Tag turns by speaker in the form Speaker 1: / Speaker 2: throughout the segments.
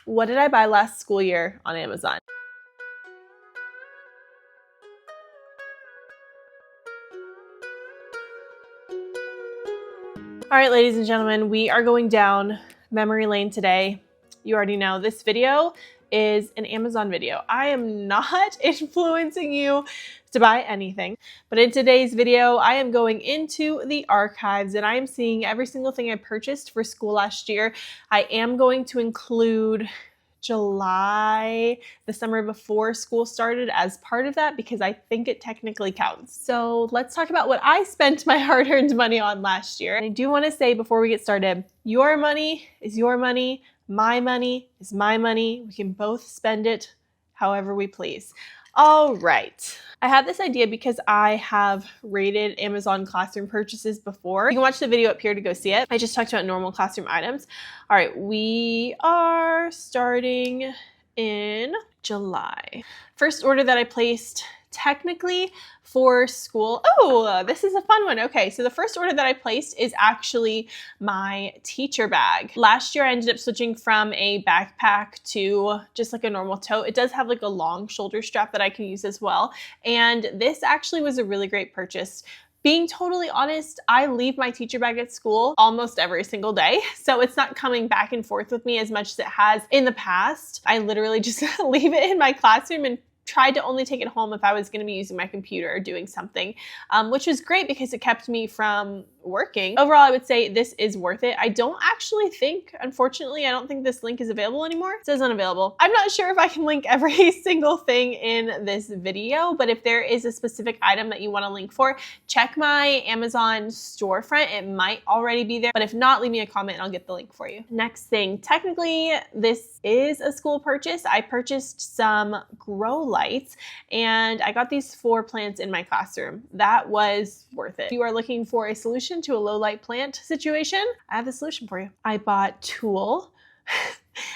Speaker 1: What did I buy last school year on Amazon? All right, ladies and gentlemen, we are going down memory lane today. You already know this video is an Amazon video. I am not influencing you to buy anything, but in today's video, I am going into the archives and I am seeing every single thing I purchased for school last year. I am going to include July, the summer before school started, as part of that because I think it technically counts. So let's talk about what I spent my hard-earned money on last year. And I do want to say before we get started, your money is your money, my money is my money. We can both spend it however we please. All right. I had this idea because I have rated Amazon classroom purchases before. You can watch the video up here to go see it. I just talked about normal classroom items. All right, we are starting in July. First order that I placed technically for school. Oh, this is a fun one. Okay, so the first order that I placed is actually my teacher bag. Last year I ended up switching from a backpack to just like a normal tote. It does have like a long shoulder strap that I can use as well. And this actually was a really great purchase. Being totally honest, I leave my teacher bag at school almost every single day. So it's not coming back and forth with me as much as it has in the past. I literally just leave it in my classroom and tried to only take it home if I was going to be using my computer or doing something, which was great because it kept me from working. Overall, I would say this is worth it. I don't actually think, unfortunately, I don't think this link is available anymore. It says unavailable. I'm not sure if I can link every single thing in this video, but if there is a specific item that you want to link for, check my Amazon storefront. It might already be there, but if not, leave me a comment and I'll get the link for you. Next thing, technically, this is a school purchase. I purchased some grow lights and I got these 4 plants in my classroom. That was worth it. If you are looking for a solution to a low light plant situation, I have the solution for you. I bought tulle.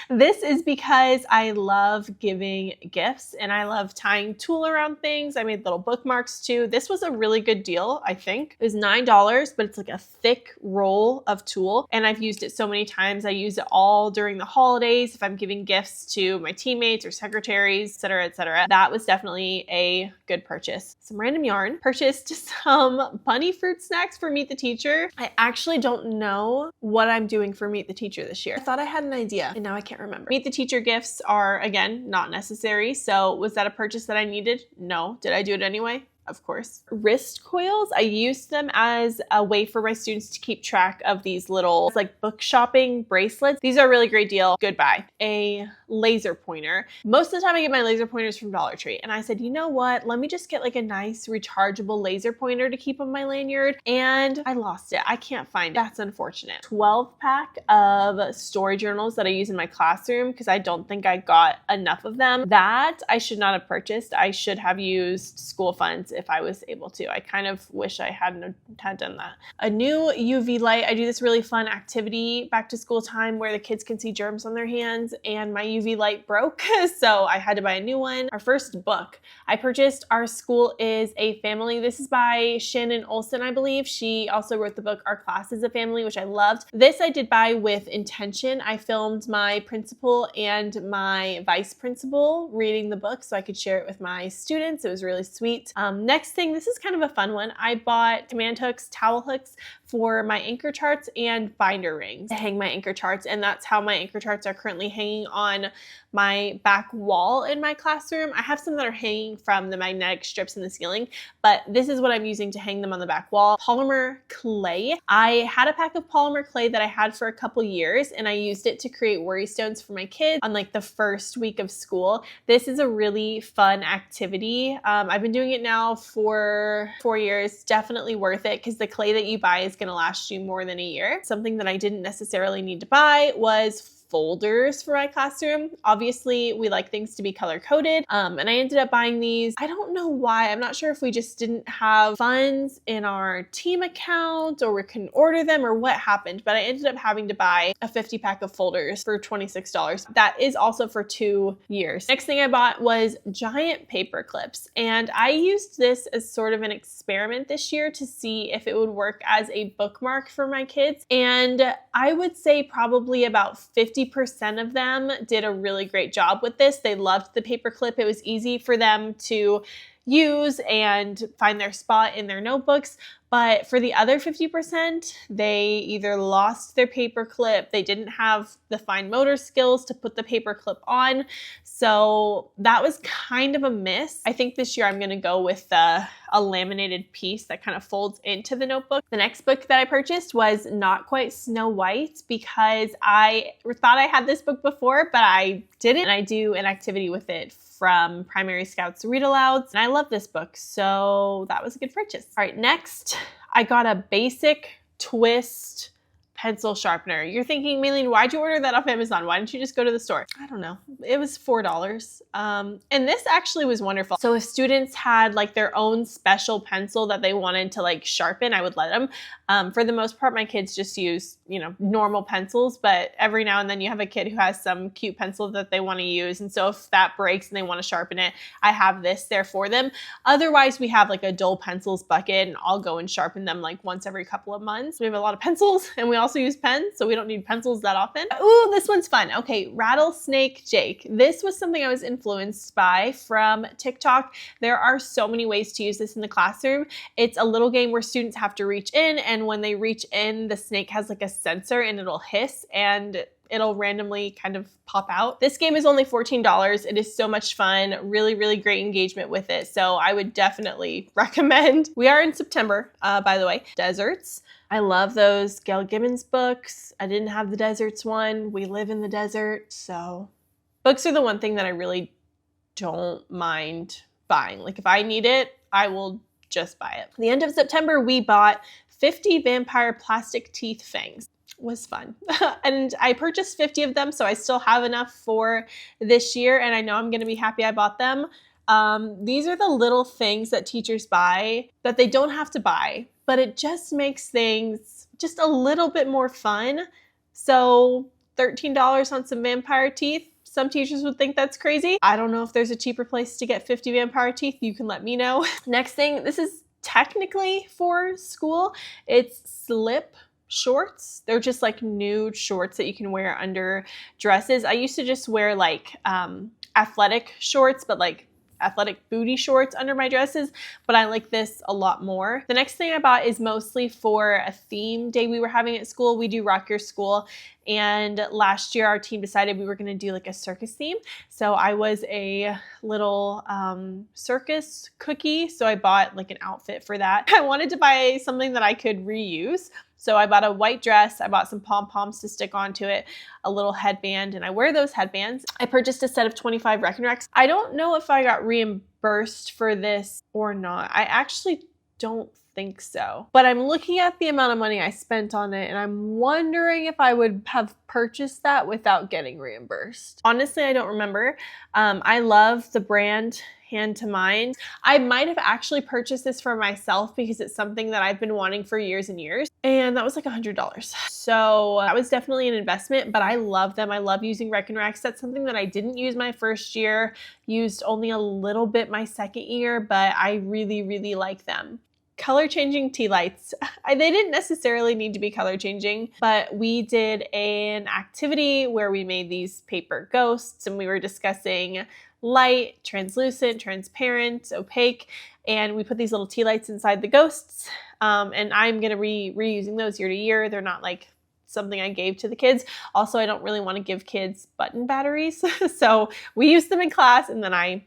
Speaker 1: This is because I love giving gifts and I love tying tulle around things. I made little bookmarks too. This was a really good deal, I think. It was $9, but it's like a thick roll of tulle and I've used it so many times. I use it all during the holidays if I'm giving gifts to my teammates or secretaries, etc., etc. That was definitely a good purchase. Some random yarn. Purchased some bunny fruit snacks for Meet the Teacher. I actually don't know what I'm doing for Meet the Teacher this year. I thought I had an idea and now I can't remember. Meet the Teacher gifts are, again, not necessary. So was that a purchase that I needed? No. Did I do it anyway? Of course. Wrist coils, I used them as a way for my students to keep track of these little like book shopping bracelets. These are a really great deal. Goodbye. A laser pointer. Most of the time I get my laser pointers from Dollar Tree. And I said, you know what? Let me just get like a nice rechargeable laser pointer to keep on my lanyard. And I lost it. I can't find it. That's unfortunate. 12 pack of story journals that I use in my classroom because I don't think I got enough of them. That I should not have purchased. I should have used school funds if I was able to. I kind of wish I had done that. A new UV light. I do this really fun activity back to school time where the kids can see germs on their hands and my UV light broke. So I had to buy a new one. Our first book I purchased, Our School is a Family. This is by Shannon Olson, I believe. She also wrote the book Our Class is a Family, which I loved. This I did buy with intention. I filmed my principal and my vice principal reading the book so I could share it with my students. It was really sweet. Next thing, this is kind of a fun one. I bought command hooks, towel hooks for my anchor charts and binder rings to hang my anchor charts. And that's how my anchor charts are currently hanging on my back wall in my classroom. I have some that are hanging from the magnetic strips in the ceiling, but this is what I'm using to hang them on the back wall. Polymer clay. I had a pack of polymer clay that I had for a couple years and I used it to create worry stones for my kids on like the first week of school. This is a really fun activity. I've been doing it now for 4 years. Definitely worth it because the clay that you buy is going to last you more than a year. Something that I didn't necessarily need to buy was folders for my classroom. Obviously, we like things to be color coded. And I ended up buying these. I don't know why. I'm not sure if we just didn't have funds in our team account or we couldn't order them or what happened, but I ended up having to buy a 50 pack of folders for $26. That is also for 2 years. Next thing I bought was giant paper clips. And I used this as sort of an experiment this year to see if it would work as a bookmark for my kids. And I would say probably about 50 50% of them did a really great job with this. They loved the paperclip. It was easy for them to use and find their spot in their notebooks. But for the other 50%, they either lost their paperclip, they didn't have the fine motor skills to put the paperclip on. So that was kind of a miss. I think this year I'm going to go with a laminated piece that kind of folds into the notebook. The next book that I purchased was Not Quite Snow White because I thought I had this book before, but I didn't. And I do an activity with it from Primary Scouts Read Alouds, and I love this book, so that was a good purchase. All right, next, I got a basic twist pencil sharpener. You're thinking, Maylene, why'd you order that off Amazon? Why didn't you just go to the store? I don't know. It was $4. And this actually was wonderful. So if students had like their own special pencil that they wanted to like sharpen, I would let them. For the most part, my kids just use, normal pencils, but every now and then you have a kid who has some cute pencil that they want to use. And so if that breaks and they want to sharpen it, I have this there for them. Otherwise, we have like a dull pencils bucket and I'll go and sharpen them like once every couple of months. We have a lot of pencils and we also use pens, so we don't need pencils that often. Ooh, this one's fun. Okay, Rattlesnake Jake. This was something I was influenced by from TikTok. There are so many ways to use this in the classroom. It's a little game where students have to reach in, and when they reach in, the snake has like a sensor and it'll hiss and it'll randomly kind of pop out. This game is only $14. It is so much fun. Really, really great engagement with it. So I would definitely recommend. We are in September, by the way. Deserts. I love those Gail Gibbons books. I didn't have the deserts one. We live in the desert. So books are the one thing that I really don't mind buying. Like if I need it, I will just buy it. At the end of September, we bought 50 vampire plastic teeth fangs. Was fun. And I purchased 50 of them, so I still have enough for this year, and I know I'm going to be happy I bought them. These are the little things that teachers buy that they don't have to buy, but it just makes things just a little bit more fun. So $13 on some vampire teeth. Some teachers would think that's crazy. I don't know if there's a cheaper place to get 50 vampire teeth. You can let me know. Next thing, this is technically for school. It's slip shorts. They're just like nude shorts that you can wear under dresses. I used to just wear like athletic shorts, but like athletic booty shorts under my dresses, but I like this a lot more. The next thing I bought is mostly for a theme day we were having at school. We do Rock Your School, and last year our team decided we were going to do like a circus theme. So I was a little circus cookie, so I bought like an outfit for that. I wanted to buy something that I could reuse. So I bought a white dress, I bought some pom-poms to stick onto it, a little headband, and I wear those headbands. I purchased a set of 25 Reckon Recs. I don't know if I got reimbursed for this or not. I actually don't think so. But I'm looking at the amount of money I spent on it, and I'm wondering if I would have purchased that without getting reimbursed. Honestly, I don't remember. I love the brand Hand to Mind. I might have actually purchased this for myself because it's something that I've been wanting for years and years. And that was like $100. So that was definitely an investment, but I love them. I love using Reckon Recs. That's something that I didn't use my first year, used only a little bit my second year, but I really, really like them. Color changing tea lights. They didn't necessarily need to be color changing, but we did an activity where we made these paper ghosts and we were discussing light, translucent, transparent, opaque, and we put these little tea lights inside the ghosts. And I'm going to be reusing those year to year. They're not like something I gave to the kids. Also, I don't really want to give kids button batteries. So we used them in class and then I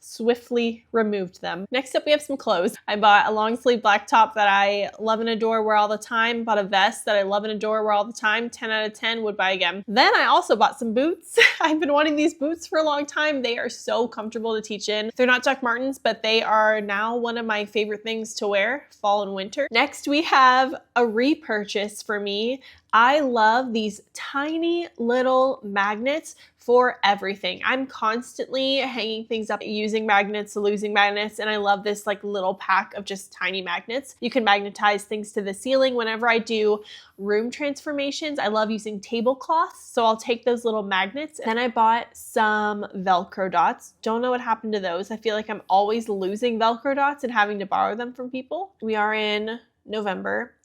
Speaker 1: swiftly removed them. Next up, we have some clothes. I bought a long sleeve black top that I love and adore, wear all the time. Bought a vest that I love and adore, wear all the time. 10 out of 10, would buy again. Then I also bought some boots. I've been wanting these boots for a long time. They are so comfortable to teach in. They're not Doc Martens, but they are now one of my favorite things to wear fall and winter. Next, we have a repurchase for me. I love these tiny little magnets for everything. I'm constantly hanging things up using magnets, losing magnets, and I love this like little pack of just tiny magnets. You can magnetize things to the ceiling. Whenever I do room transformations, I love using tablecloths, so I'll take those little magnets. Then I bought some Velcro dots. Don't know what happened to those. I feel like I'm always losing Velcro dots and having to borrow them from people. We are in November.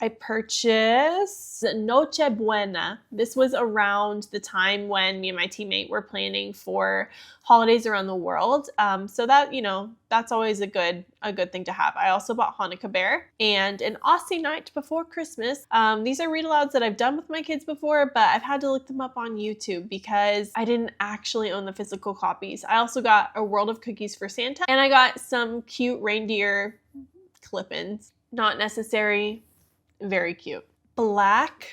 Speaker 1: I purchased Noche Buena. This was around the time when me and my teammate were planning for holidays around the world. So that, that's always a good thing to have. I also bought Hanukkah Bear and an Aussie Night Before Christmas. These are read alouds that I've done with my kids before, but I've had to look them up on YouTube because I didn't actually own the physical copies. I also got a World of Cookies for Santa, and I got some cute reindeer clip-ins. Not necessary. Very cute. Black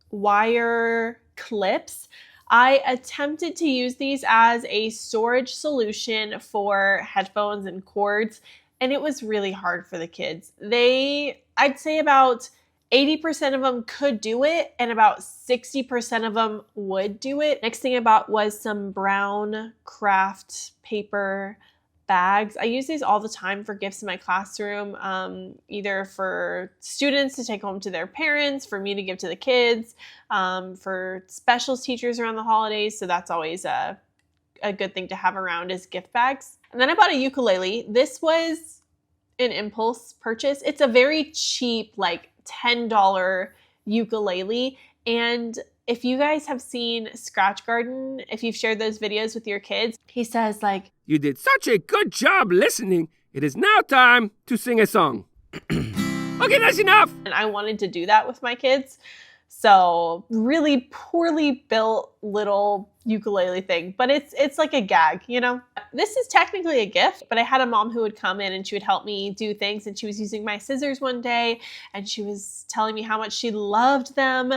Speaker 1: wire clips. I attempted to use these as a storage solution for headphones and cords, and it was really hard for the kids. I'd say about 80% of them could do it, and about 60% of them would do it. Next thing I bought was some brown craft paper bags. I use these all the time for gifts in my classroom, either for students to take home to their parents, for me to give to the kids, for specials teachers around the holidays. So that's always a good thing to have around is gift bags. And then I bought a ukulele. This was an impulse purchase. It's a very cheap, like $10 ukulele. And if you guys have seen Scratch Garden, if you've shared those videos with your kids, he says like,
Speaker 2: "You did such a good job listening. It is now time to sing a song." Okay, that's enough.
Speaker 1: And I wanted to do that with my kids. So really poorly built little ukulele thing, but it's like a gag, This is technically a gift, but I had a mom who would come in and she would help me do things, and she was using my scissors one day and she was telling me how much she loved them,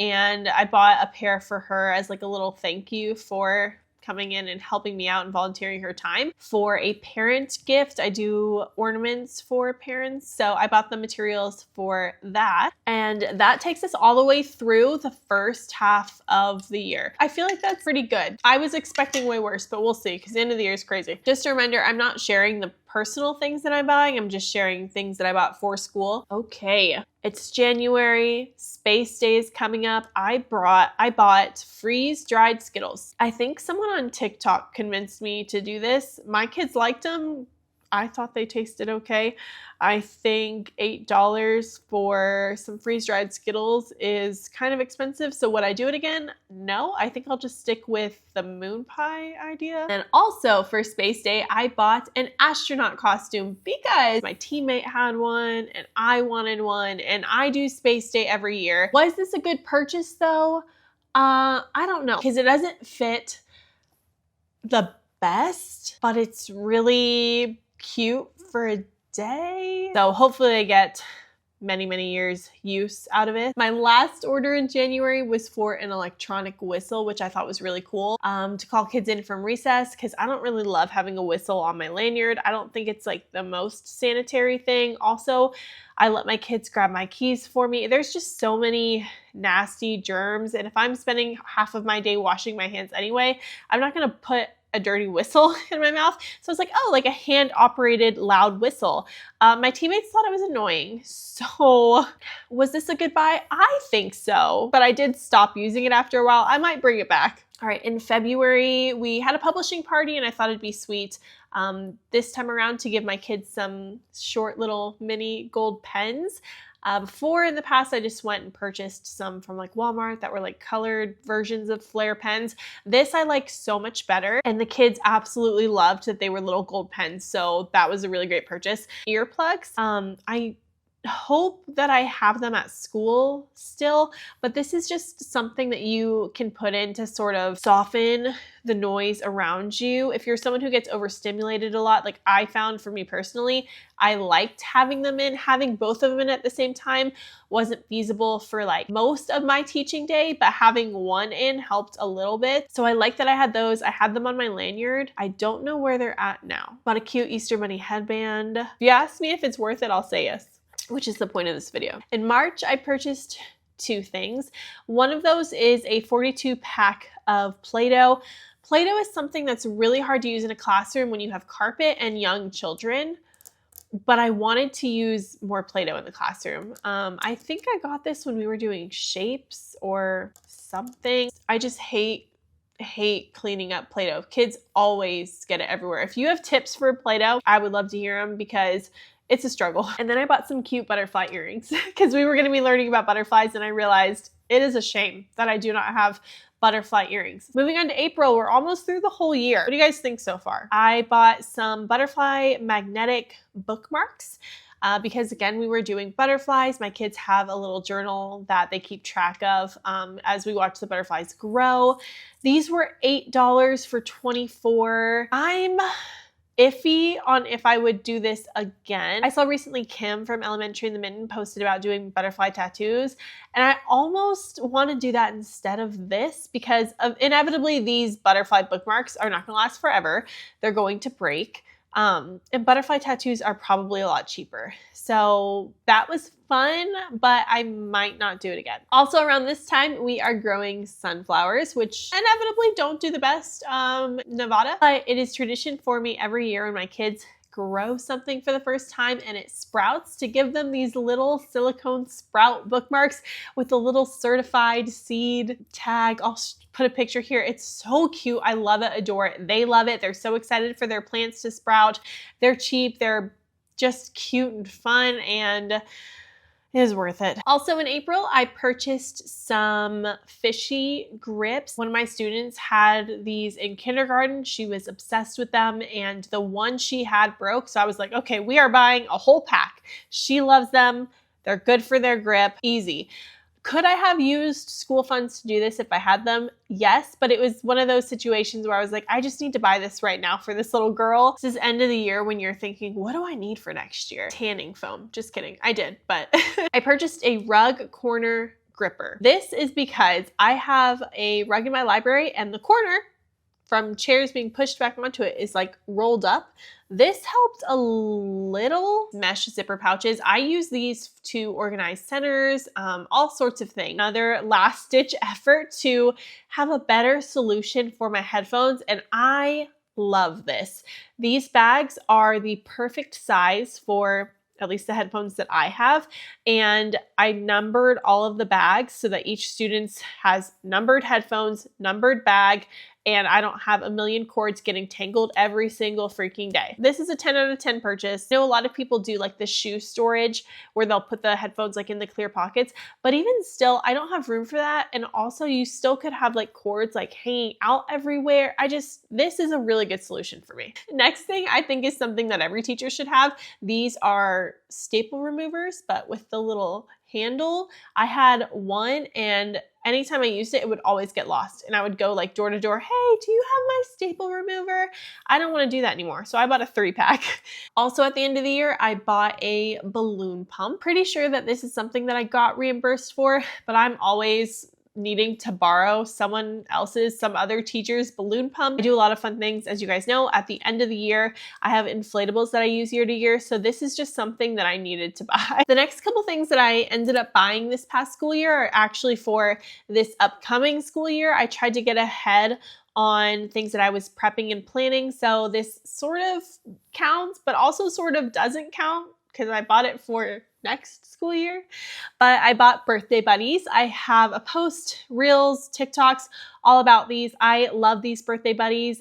Speaker 1: and I bought a pair for her as like a little thank you for coming in and helping me out and volunteering her time. For a parent gift, I do ornaments for parents, so I bought the materials for that, and that takes us all the way through the first half of the year. I feel like that's pretty good. I was expecting way worse, but we'll see, because the end of the year is crazy. Just a reminder, I'm not sharing the personal things that I'm buying. I'm just sharing things that I bought for school. Okay, it's January. Space Day is coming up. I bought freeze-dried Skittles. I think someone on TikTok convinced me to do this. My kids liked them. I thought they tasted okay. I think $8 for some freeze-dried Skittles is kind of expensive. So would I do it again? No, I think I'll just stick with the moon pie idea. And also for Space Day, I bought an astronaut costume because my teammate had one and I wanted one, and I do Space Day every year. Was this a good purchase though? I don't know, because it doesn't fit the best, but it's really cute for a day. So hopefully I get many years use out of it. My last order in January was for an electronic whistle, which I thought was really cool, to call kids in from recess, because I don't really love having a whistle on my lanyard. I don't think it's like the most sanitary thing. Also, I let my kids grab my keys for me. There's just so many nasty germs, and if I'm spending half of my day washing my hands anyway, I'm not gonna put a dirty whistle in my mouth. So it's like, oh, like a hand-operated loud whistle. My teammates thought it was annoying. So was this a good buy? I think so, but I did stop using it after a while. I might bring it back. All right, in February, we had a publishing party, and I thought it'd be sweet this time around to give my kids some short little mini gold pens. Before in the past, I just went and purchased some from like Walmart that were like colored versions of Flair pens. This I like so much better, and the kids absolutely loved that they were little gold pens, so that was a really great purchase. Earplugs, I hope that I have them at school still, but this is just something that you can put in to sort of soften the noise around you. If you're someone who gets overstimulated a lot, like I found for me personally, I liked having them in. Having both of them in at the same time wasn't feasible for like most of my teaching day, but having one in helped a little bit. So I like that I had those. I had them on my lanyard. I don't know where they're at now. Bought a cute Easter Bunny headband. If you ask me if it's worth it, I'll say yes, which is the point of this video. In March, I purchased two things. One of those is a 42 pack of Play-Doh. Play-Doh is something that's really hard to use in a classroom when you have carpet and young children, but I wanted to use more Play-Doh in the classroom. I think I got this when we were doing shapes or something. I just hate cleaning up Play-Doh. Kids always get it everywhere. If you have tips for Play-Doh, I would love to hear them, because it's a struggle. And then I bought some cute butterfly earrings because we were going to be learning about butterflies, and I realized it is a shame that I do not have butterfly earrings. Moving on to April, we're almost through the whole year. What do you guys think so far? I bought some butterfly magnetic bookmarks. Because again, we were doing butterflies. My kids have a little journal that they keep track of as we watch the butterflies grow. These were $8 for 24. I'm iffy on if I would do this again. I saw recently Kim from Elementary in the Mitten posted about doing butterfly tattoos, and I almost want to do that instead of this because inevitably these butterfly bookmarks are not going to last forever. They're going to break. And butterfly tattoos are probably a lot cheaper. So that was fun, but I might not do it again. Also around this time, we are growing sunflowers, which inevitably don't do the best, Nevada, but it is tradition for me every year when my kids grow something for the first time and it sprouts to give them these little silicone sprout bookmarks with a little certified seed tag. I'll put a picture here. It's so cute. I love it, adore it. They love it. They're so excited for their plants to sprout. They're cheap. They're just cute and fun, and it is worth it. Also in April, I purchased some fishy grips. One of my students had these in kindergarten. She was obsessed with them, and the one she had broke. So I was like, okay, we are buying a whole pack. She loves them. They're good for their grip. Easy. Could I have used school funds to do this if I had them? Yes, but it was one of those situations where I was like, I just need to buy this right now for this little girl. This is end of the year when you're thinking, what do I need for next year? Tanning foam. Just kidding. I did, but I purchased a rug corner gripper. This is because I have a rug in my library and the corner from chairs being pushed back onto it is like rolled up. This helped a little. Mesh zipper pouches. I use these to organize centers, all sorts of things. Another last ditch effort to have a better solution for my headphones, and I love this. These bags are the perfect size for at least the headphones that I have, and I numbered all of the bags so that each student has numbered headphones, numbered bag, and I don't have a million cords getting tangled every single freaking day. This is a 10 out of 10 purchase. I know a lot of people do like the shoe storage where they'll put the headphones like in the clear pockets, but even still, I don't have room for that. And also you still could have like cords like hanging out everywhere. This is a really good solution for me. Next thing I think is something that every teacher should have. These are staple removers, but with the little handle. I had one, and anytime I used it, it would always get lost. And I would go like door to door, hey, do you have my staple remover? I don't want to do that anymore. So I bought a 3-pack. Also at the end of the year, I bought a balloon pump. Pretty sure that this is something that I got reimbursed for, but I'm always needing to borrow some other teacher's balloon pump. I do a lot of fun things. As you guys know, at the end of the year, I have inflatables that I use year to year. So this is just something that I needed to buy. The next couple things that I ended up buying this past school year are actually for this upcoming school year. I tried to get ahead on things that I was prepping and planning. So this sort of counts, but also sort of doesn't count because I bought it for next school year. But I bought birthday buddies. I have a post, reels, TikToks, all about these. I love these birthday buddies.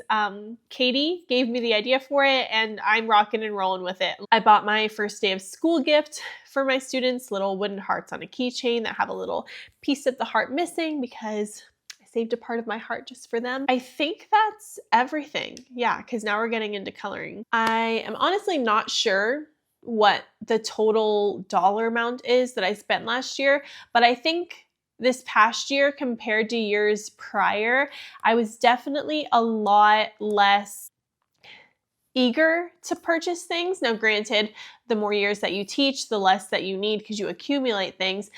Speaker 1: Katie gave me the idea for it, and I'm rocking and rolling with it. I bought my first day of school gift for my students, little wooden hearts on a keychain that have a little piece of the heart missing because I saved a part of my heart just for them. I think that's everything. Yeah, because now we're getting into coloring. I am honestly not sure what the total dollar amount is that I spent last year, but I think this past year compared to years prior, I was definitely a lot less eager to purchase things. Now granted, the more years that you teach, the less that you need because you accumulate things,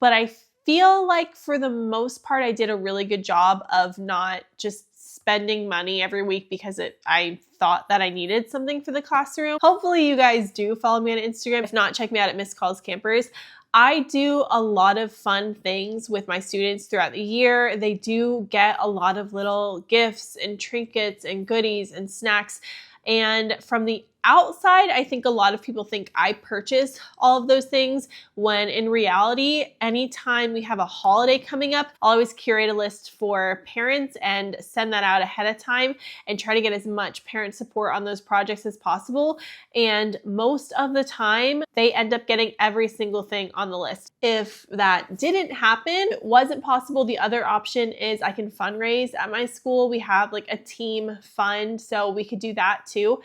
Speaker 1: but I feel like for the most part, I did a really good job of not just spending money every week because I thought that I needed something for the classroom. Hopefully you guys do follow me on Instagram. If not, check me out at Miss Calls Campers. I do a lot of fun things with my students throughout the year. They do get a lot of little gifts and trinkets and goodies and snacks. And from the outside, I think a lot of people think I purchase all of those things, when in reality, anytime we have a holiday coming up, I'll always curate a list for parents and send that out ahead of time and try to get as much parent support on those projects as possible. And most of the time, they end up getting every single thing on the list. If that didn't happen, wasn't possible, the other option is I can fundraise at my school. We have like a team fund, so we could do that too,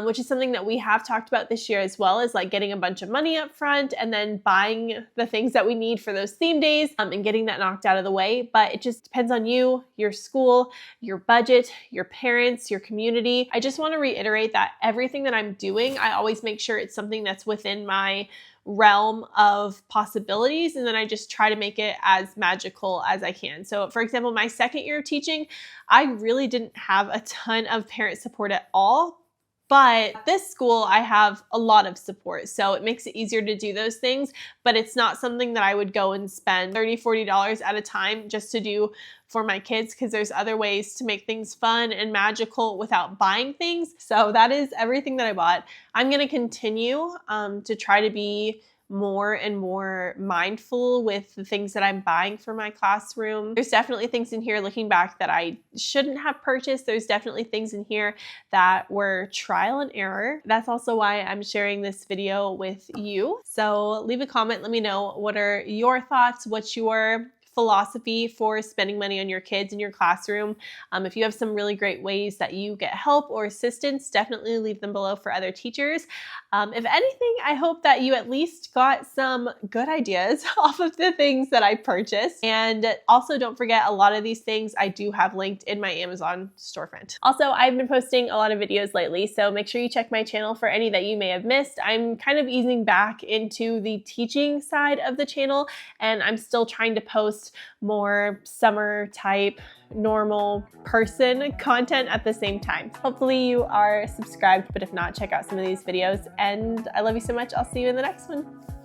Speaker 1: which is something that we have talked about this year as well, is like getting a bunch of money up front and then buying the things that we need for those theme days and getting that knocked out of the way. But it just depends on you, your school, your budget, your parents, your community. I just want to reiterate that everything that I'm doing, I always make sure it's something that's within my realm of possibilities, and then I just try to make it as magical as I can. So for example, my second year of teaching, I really didn't have a ton of parent support at all. But this school, I have a lot of support, so it makes it easier to do those things, but it's not something that I would go and spend $30, $40 at a time just to do for my kids, because there's other ways to make things fun and magical without buying things. So that is everything that I bought. I'm going to continue to try to be more and more mindful with the things that I'm buying for my classroom. There's definitely things in here looking back that I shouldn't have purchased. There's definitely things in here that were trial and error. That's also why I'm sharing this video with you. So leave a comment, let me know what are your thoughts, what's your philosophy for spending money on your kids in your classroom. If you have some really great ways that you get help or assistance, definitely leave them below for other teachers. If anything, I hope that you at least got some good ideas off of the things that I purchased. And also don't forget, a lot of these things I do have linked in my Amazon storefront. Also, I've been posting a lot of videos lately, so make sure you check my channel for any that you may have missed. I'm kind of easing back into the teaching side of the channel, and I'm still trying to post more summer type, normal person content at the same time. Hopefully you are subscribed, but if not, check out some of these videos, and I love you so much. I'll see you in the next one.